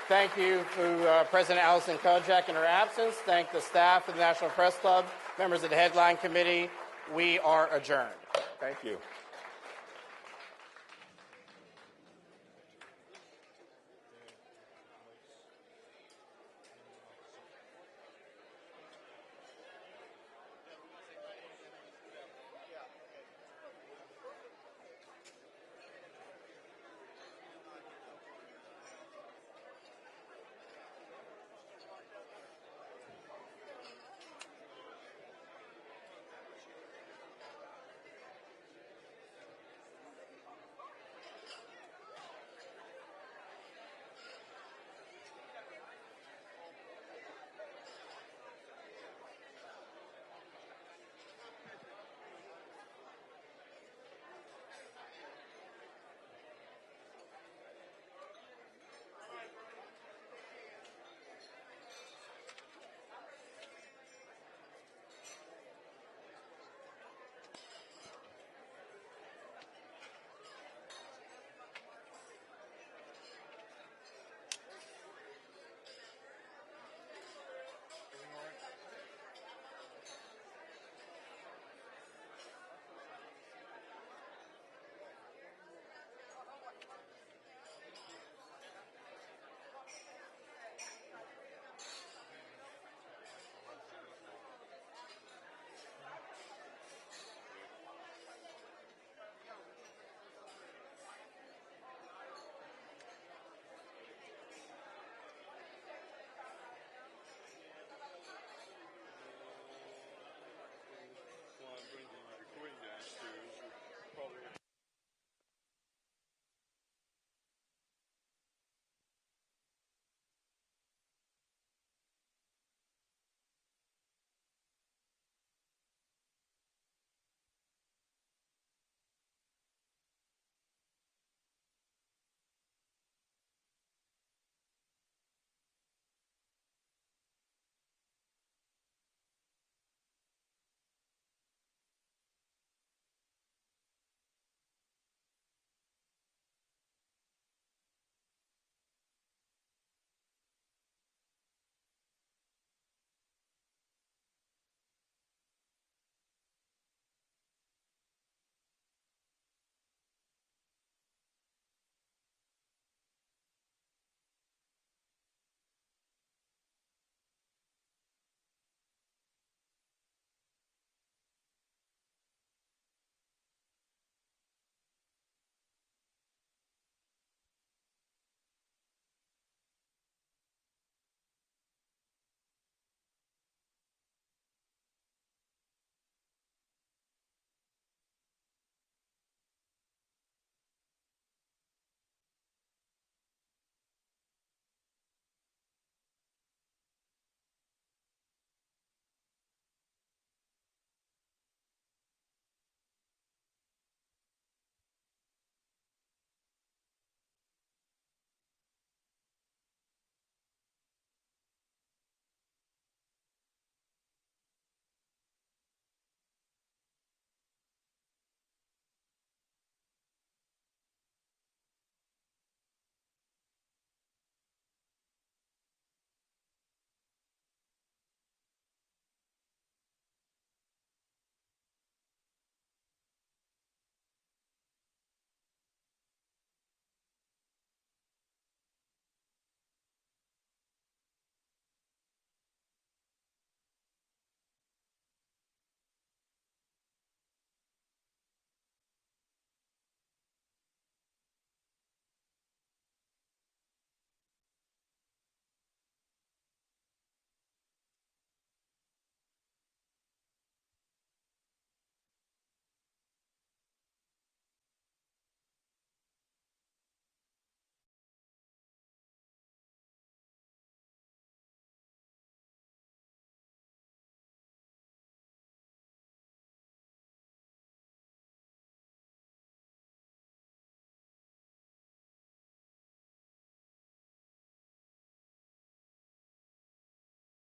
Thank you. Thank you to President Allison Kojak in her absence. Thank the staff of the National Press Club, members of the Headline Committee. We are adjourned. Thank you.